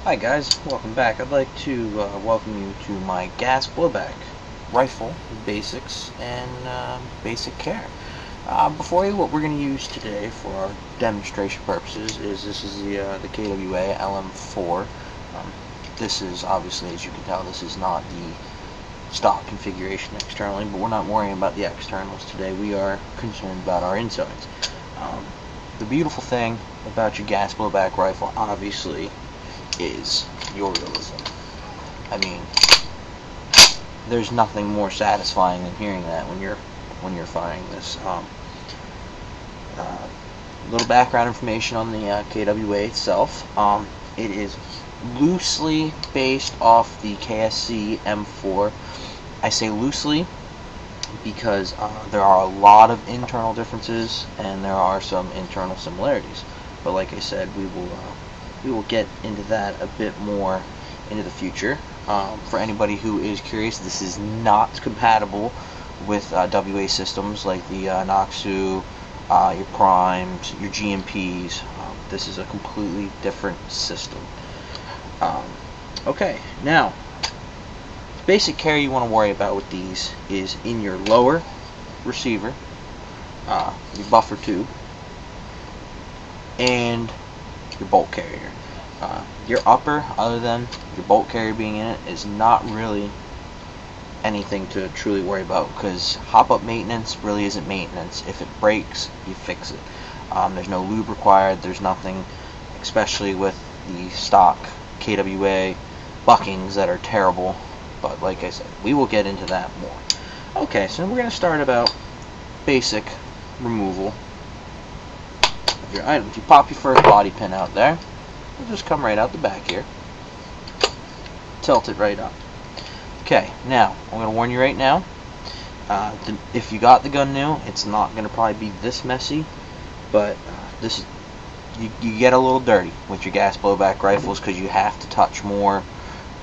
Hi guys, welcome back. I'd like to welcome you to my gas blowback rifle basics and basic care. Before you, what we're going to use today for our demonstration purposes is the KWA lm4. This is obviously, as you can tell, this is not the stock configuration externally, but we're not worrying about the externals today. We are concerned about our insides. The beautiful thing about your gas blowback rifle, obviously, is your realism. I mean, there's nothing more satisfying than hearing that when you're firing this. Little background information on the KWA itself. It is loosely based off the KSC M4. I say loosely because there are a lot of internal differences and there are some internal similarities. But like I said, we will get into that a bit more into the future. For anybody who is curious, this is not compatible with WA systems like the Noxu, your Primes, your GMPs. This is a completely different system. Okay, now, the basic care you want to worry about with these is in your lower receiver, your buffer tube, and your bolt carrier. Your upper, other than your bolt carrier being in it, is not really anything to truly worry about, because hop-up maintenance really isn't maintenance. If it breaks, you fix it. There's no lube required, there's nothing, especially with the stock KWA buckings that are terrible, but like I said, we will get into that more. Okay, so we're going to start about basic removal of your items. You pop your first body pin out there. It'll just come right out the back here. Tilt it right up. Okay, now, I'm going to warn you right now, if you got the gun new, it's not going to probably be this messy, but this is, you get a little dirty with your gas blowback rifles because you have to touch more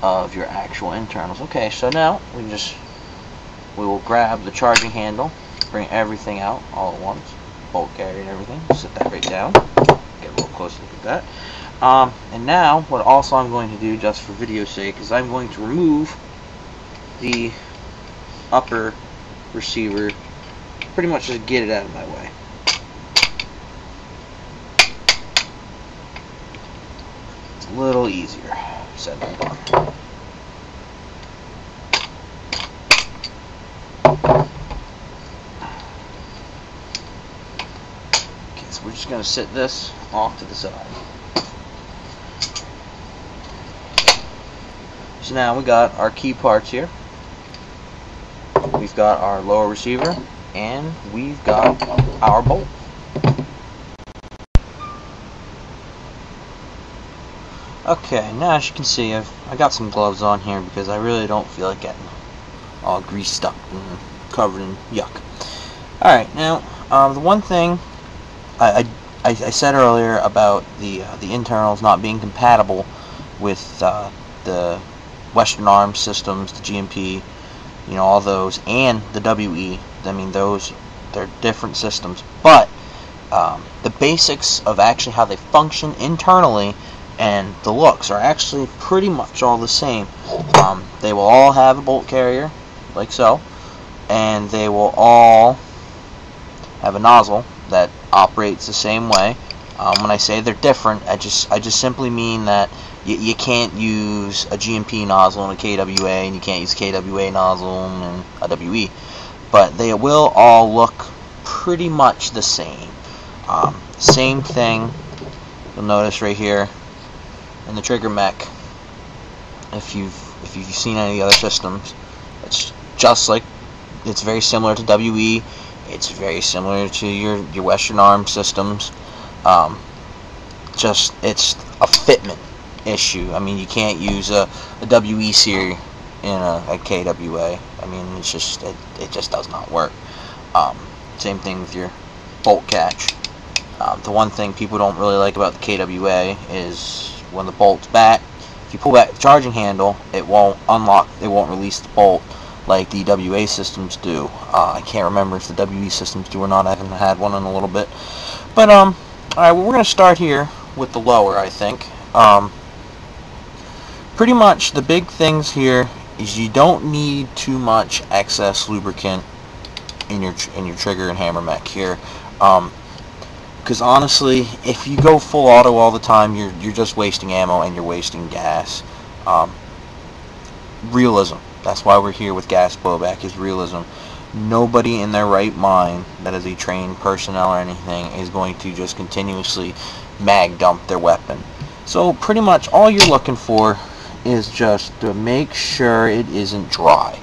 of your actual internals. Okay, so now we will grab the charging handle, bring everything out all at once, bolt carrier and everything, sit that right down, get a little closer look at that. And now, what also I'm going to do, just for video's sake, is I'm going to remove the upper receiver, pretty much just get it out of my way. It's a little easier said than done. Okay, so we're just going to sit this off to the side. So now we got our key parts here. We've got our lower receiver, and we've got our bolt. Okay, now as you can see, I got some gloves on here because I really don't feel like getting all greased up and covered in yuck. Alright, now the one thing I said earlier about the internals not being compatible with the Western Arms systems, the GMP, you know, all those, and the WE. I mean, they're different systems, but the basics of actually how they function internally and the looks are actually pretty much all the same. They will all have a bolt carrier, like so, and they will all have a nozzle that operates the same way. When I say they're different, I just simply mean that you can't use a GMP nozzle and a KWA, and you can't use a KWA nozzle and a WE, but they will all look pretty much the same. Same thing, you'll notice right here in the trigger mech. If you've seen any of the other systems, it's just like, it's very similar to WE. It's very similar to your Western Arms systems. Just it's a fitment issue. I mean, you can't use a WE series in a KWA. I mean, it just does not work. Same thing with your bolt catch. The one thing people don't really like about the KWA is when the bolt's back, if you pull back the charging handle, it won't unlock, it won't release the bolt like the WA systems do. I can't remember if the WE systems do or not. I haven't had one in a little bit. But alright, well, we're going to start here with the lower, I think. pretty much the big things here is you don't need too much excess lubricant in your trigger and hammer mech here, because honestly, if you go full auto all the time, you're just wasting ammo and you're wasting gas. Realism. That's why we're here with gas blowback, is realism. Nobody in their right mind that is a trained personnel or anything is going to just continuously mag dump their weapon. So pretty much all you're looking for is just to make sure it isn't dry.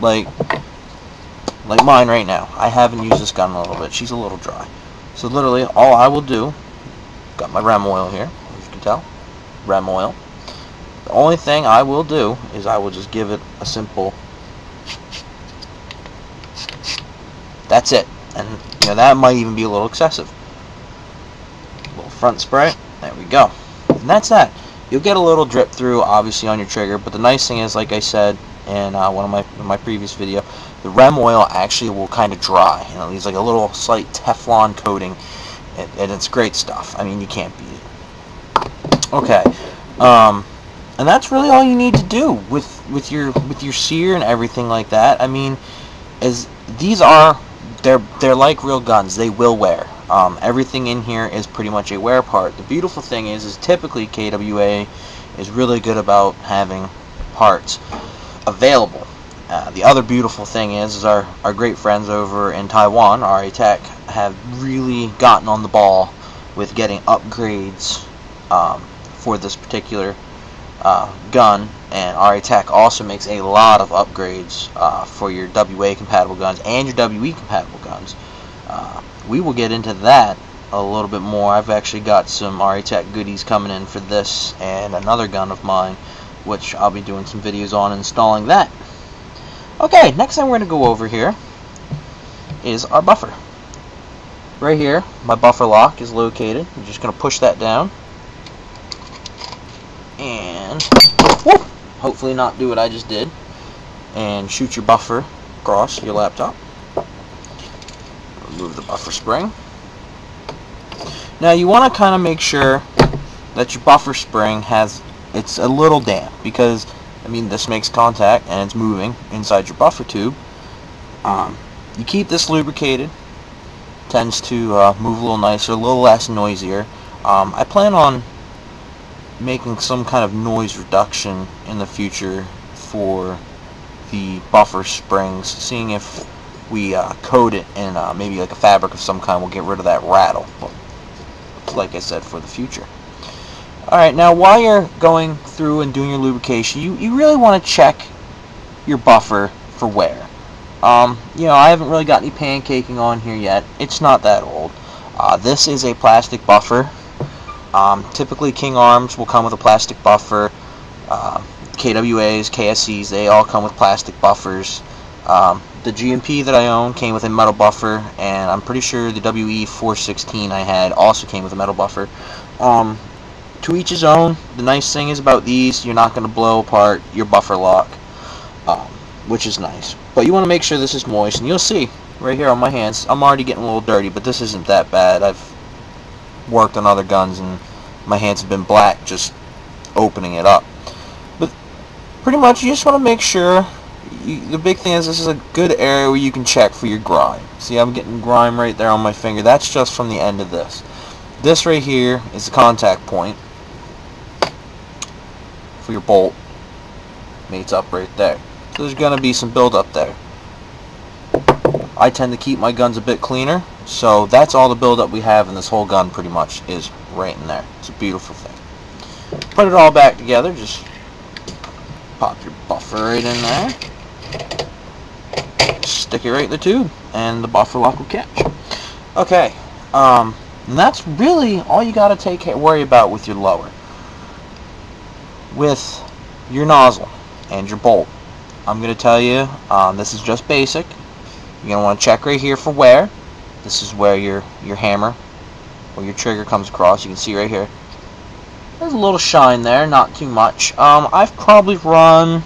Like mine right now. I haven't used this gun in a little bit. She's a little dry. So literally all I will do, got my rem oil here, as you can tell, rem oil. The only thing I will do is I will just give it a simple, that's it. And you know, that might even be a little excessive. A little front spray, there we go. And that's that. You'll get a little drip through obviously on your trigger, but the nice thing is, like I said in one of my previous video, the rem oil actually will kind of dry, and it leaves like a little slight Teflon coating, and it's great stuff. I mean, you can't beat it. Okay, and that's really all you need to do with your sear and everything like that. I mean, they're like real guns. They will wear. Everything in here is pretty much a wear part. The beautiful thing is typically KWA is really good about having parts available. The other beautiful thing is our great friends over in Taiwan, RA Tech, have really gotten on the ball with getting upgrades for this particular gun, and RA Tech also makes a lot of upgrades for your WA compatible guns and your WE compatible guns. We will get into that a little bit more. I've actually got some RA Tech goodies coming in for this and another gun of mine, which I'll be doing some videos on installing that. Okay, next thing we're going to go over here is our buffer. Right here, my buffer lock is located. I'm just going to push that down and whoop, hopefully not do what I just did and shoot your buffer across your laptop. Remove the buffer spring. Now you want to kind of make sure that your buffer spring it's a little damp, because I mean, this makes contact and it's moving inside your buffer tube. You keep this lubricated, tends to move a little nicer, a little less noisier. I plan on making some kind of noise reduction in the future for the buffer springs, seeing if we coat it in maybe like a fabric of some kind, we'll get rid of that rattle. But like I said, for the future. Alright, now while you're going through and doing your lubrication, you really want to check your buffer for wear. You know, I haven't really got any pancaking on here yet. It's not that old. This is a plastic buffer. Typically King Arms will come with a plastic buffer. KWAs, KSCs, they all come with plastic buffers. The GMP that I own came with a metal buffer, and I'm pretty sure the WE416 I had also came with a metal buffer. To each his own. The nice thing is about these, you're not going to blow apart your buffer lock, which is nice. But you want to make sure this is moist, and you'll see right here on my hands, I'm already getting a little dirty, but this isn't that bad. I've worked on other guns, and my hands have been black just opening it up. But pretty much, you just want to make sure. The big thing is this is a good area where you can check for your grime. See, I'm getting grime right there on my finger. That's just from the end of this. This right here is the contact point for your bolt. Mates up right there. So there's going to be some buildup there. I tend to keep my guns a bit cleaner, so that's all the buildup we have in this whole gun pretty much is right in there. It's a beautiful thing. Put it all back together, just pop your buffer right in there. Stick it right in the tube, and the buffer lock will catch. Okay, and that's really all you got to worry about with your lower. With your nozzle and your bolt, I'm going to tell you, this is just basic. You're going to want to check right here for wear. This is where your hammer or your trigger comes across. You can see right here. There's a little shine there, not too much. I've probably run,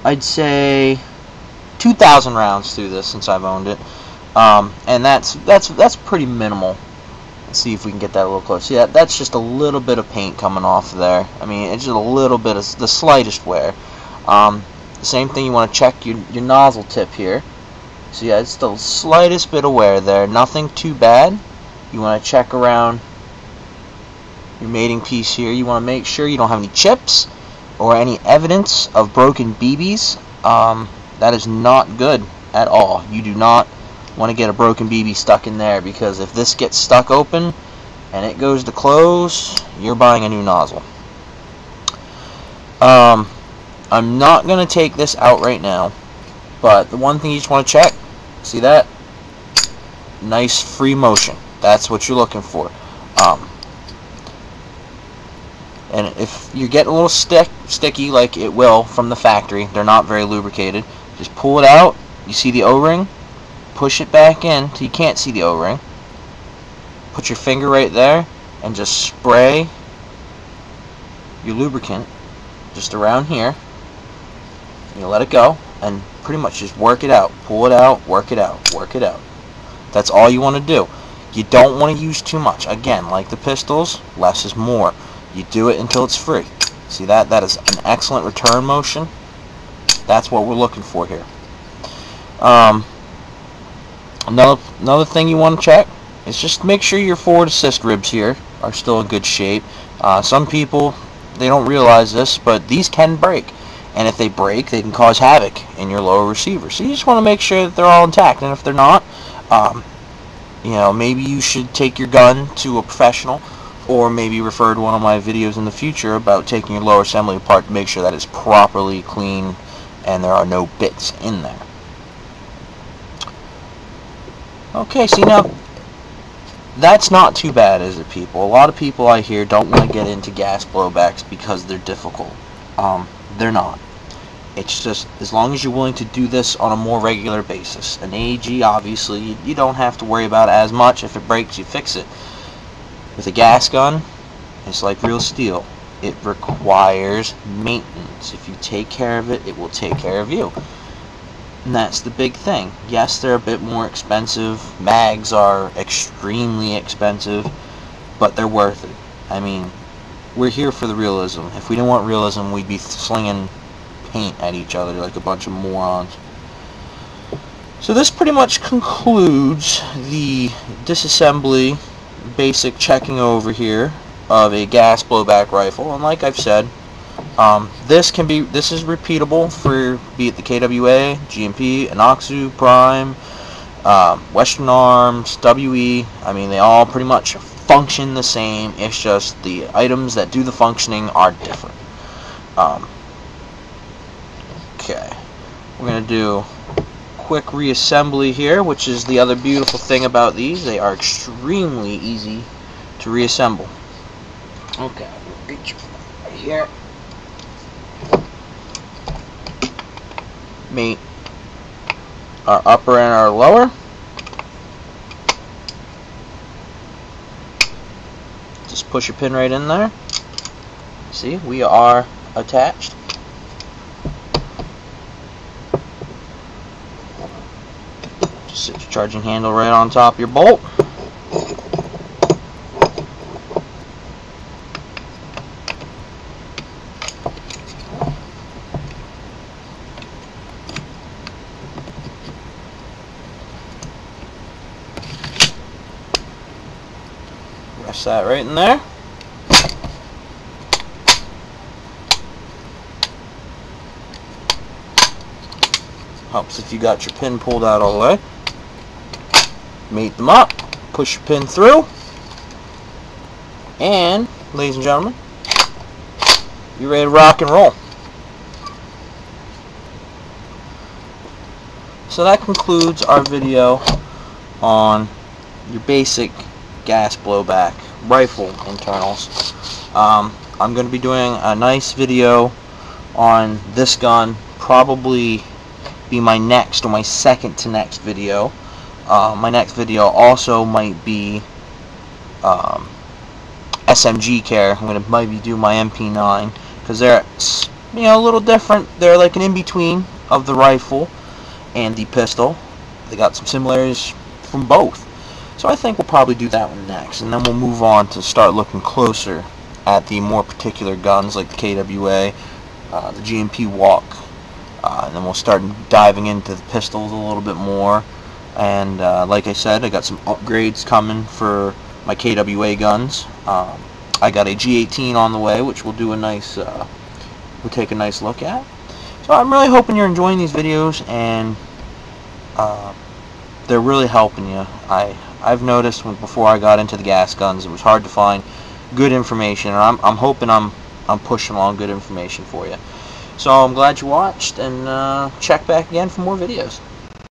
I'd say, 2,000 rounds through this since I've owned it, and that's pretty minimal. Let's see if we can get that a little closer. Yeah, that's just a little bit of paint coming off there. I mean, it's just a little bit of the slightest wear. The same thing, you want to check your nozzle tip here. So yeah, it's the slightest bit of wear there. Nothing too bad. You want to check around your mating piece here. You want to make sure you don't have any chips or any evidence of broken BBs. That is not good at all. You do not want to get a broken BB stuck in there, because if this gets stuck open and it goes to close, you're buying a new nozzle. I'm not going to take this out right now, but the one thing you just want to check, see that? Nice free motion. That's what you're looking for. And if you're getting a little sticky, like it will from the factory, they're not very lubricated, just pull it out. You see the O-ring? Push it back in till you can't see the O-ring. Put your finger right there and just spray your lubricant just around here. You let it go and pretty much just work it out. Pull it out, work it out, work it out. That's all you want to do. You don't want to use too much. Again, like the pistols, less is more. You do it until it's free. See that? That is an excellent return motion. That's what we're looking for here. Another thing you want to check is just make sure your forward assist ribs here are still in good shape. Some people, they don't realize this, but these can break. And if they break, they can cause havoc in your lower receiver. So you just want to make sure that they're all intact. And if they're not, you know, maybe you should take your gun to a professional, or maybe refer to one of my videos in the future about taking your lower assembly apart to make sure that it's properly clean and there are no bits in there. Okay, see now, that's not too bad, is it, people? A lot of people I hear don't want to get into gas blowbacks because they're difficult. They're not. It's just, as long as you're willing to do this on a more regular basis. An AEG, obviously, you don't have to worry about it as much. If it breaks, you fix it. With a gas gun, it's like real steel. It requires maintenance. If you take care of it, it will take care of you. And that's the big thing. Yes, they're a bit more expensive. Mags are extremely expensive, but they're worth it. I mean, we're here for the realism. If we didn't want realism, we'd be slinging paint at each other like a bunch of morons. So this pretty much concludes the disassembly, basic checking over here of a gas blowback rifle. And like I've said, this is repeatable for, be it the KWA, GMP, Anoxu, Prime, Western Arms, WE. I mean, they all pretty much function the same. It's just the items that do the functioning are different. Okay, we're gonna do quick reassembly here, which is the other beautiful thing about these. They are extremely easy to reassemble. Okay, reach right here. Meet our upper and our lower. Just push your pin right in there. See, we are attached. Just sit your charging handle right on top of your bolt. Rest that right in there. Helps if you got your pin pulled out all the way. Mate them up, push your pin through, and ladies and gentlemen, you're ready to rock and roll. So that concludes our video on your basic gas blowback rifle internals. I'm going to be doing a nice video on this gun, probably be my next or my second to next video. My next video also might be SMG care. I'm going to maybe do my MP9 because they're, you know, a little different. They're like an in-between of the rifle and the pistol. They got some similarities from both. So I think we'll probably do that one next, and then we'll move on to start looking closer at the more particular guns like the KWA, the GMP Walk, and then we'll start diving into the pistols a little bit more. And like I said, I got some upgrades coming for my KWA guns. I got a G18 on the way, which we'll do a nice, we'll take a nice look at. So I'm really hoping you're enjoying these videos, and they're really helping you. I've noticed before I got into the gas guns, it was hard to find good information, and I'm hoping I'm pushing along good information for you. So I'm glad you watched, and check back again for more videos.